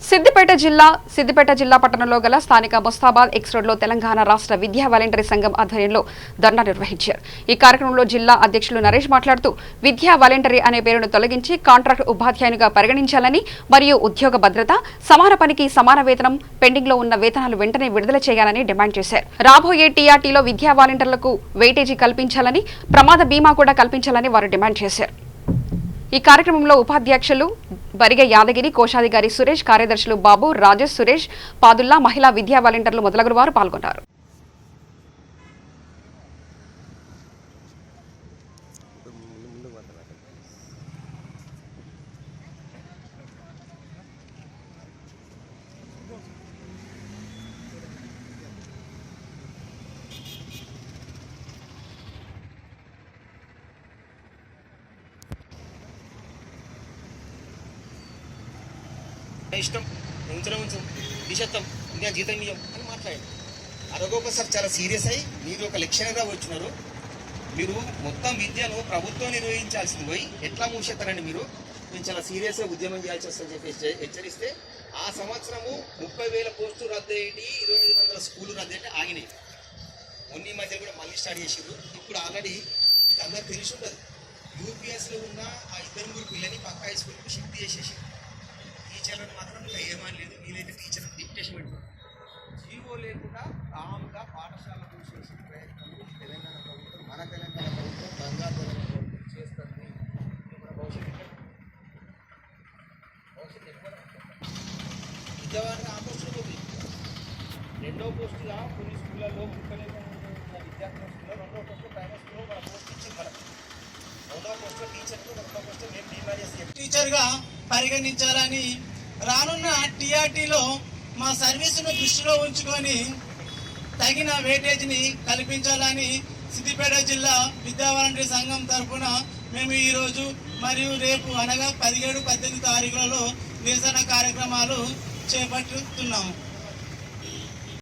సిద్దిపేట జిల్లా పట్టణంలో గల స్థానిక ముస్తాబాద్ ఎక్స్ రోడ్ లో తెలంగాణ రాష్ట్ర విద్యా వాలంటరీ సంఘం ఆధ్వర్యంలో ధర్నా నిర్వహించారు. ఈ కార్యక్రమంలో జిల్లా అధ్యక్షులు నరేష్ మాట్లాడుతూ విద్యా వాలంటరీ అనే పేరును తొలగించి కాంట్రాక్ట్ ఉపాధ్యాయునిగా పరిగణించాలని మరియు ఉద్యోగ భద్రత, సమాన పనికి సమాన వేతనం, పెండింగ్ లో ఉన్న వేతనాలు వెంటనే విడుదల చేయాలని డిమాండ్ చేశారు. రాబోయే టీఆర్టీలో విద్యా వాలంటీర్లకు వెయిటేజీ కల్పించాలని, ప్రమాద బీమా కూడా కల్పించాలని వారు డిమాండ్ చేశారు. ఈ కార్యక్రమంలో ఉపాధ్యక్షులు బరిగ యాదగిరి, కోశాధికారి సురేష్, కార్యదర్శులు బాబు, రాజేష్, సురేష్, పాదుల్లా, మహిళా విద్యా వాలంటీర్లు మొదలగు వారు పాల్గొన్నారు. ఇష్టం ఉంచు నిషత్తం ఇంకా జీతం ఇయ్యం అని మాట్లాడారు. అరగొకసారి చాలా సీరియస్ అయ్యి మీరు ఒక లెక్చరర్గా వచ్చినారు. మీరు మొత్తం విద్యను ప్రభుత్వం నిర్వహించాల్సింది పోయి ఎట్లా మూసేస్తారండి? మీరు చాలా సీరియస్గా ఉద్యమం చేయాల్సి వస్తుందని చెప్పేసి హెచ్చరిస్తే ఆ సంవత్సరము 30,000 పోస్టులు రద్దు అయ్యి 2,500 స్కూళ్ళు రద్దు అంటే ఆగినాయి. మొన్న మధ్య కూడా మళ్ళీ స్టార్ట్ చేసారు. ఇప్పుడు ఆల్రెడీ ఇది అందరూ తెలిసి ఉంటుంది. యూపీఎస్లో ఉన్న ఆ 2-3 పిల్లని పక్క హై స్కూల్కి షిఫ్ట్ చేసేసి టీచర్లను మాత్రం ఇంకా ఏమని లేదు. వీలైతే టీచర్ డిక్టేషన్ పెట్టుకోండి. జీవో లేకుండా కామ్గా పాఠశాల మూసేసి ప్రయత్నం తెలంగాణ ప్రభుత్వం, మన తెలంగాణ ప్రభుత్వం, బంగారు తెలంగాణ ప్రభుత్వం చేస్తుంది. మన భవిష్యత్తు విద్యావారిని ఆ పోస్టులు పోతుంది. రెండో పోస్టుగా కొన్ని స్కూళ్ళలో విద్యార్థుల స్కూల్లో, రెండో పోస్టులో ప్రైవేట్ స్కూల్లో మన పోస్ట్ ఇచ్చింది. మనకు రెండో పోస్టులో టీచర్కు, రెండో పోస్టులో మేము డిమాండ్ చేసి టీచర్గా పరిగణించాలని, రానున్న టీఆర్టీలో మా సర్వీసును దృష్టిలో ఉంచుకొని తగిన వెయిటేజ్ని కల్పించాలని సిద్దిపేట జిల్లా విద్యా వాలంటరీ సంఘం తరఫున మేము ఈరోజు మరియు రేపు అనగా 17, 18 తారీఖులలో నిరసన కార్యక్రమాలు చేపట్టుతున్నాము.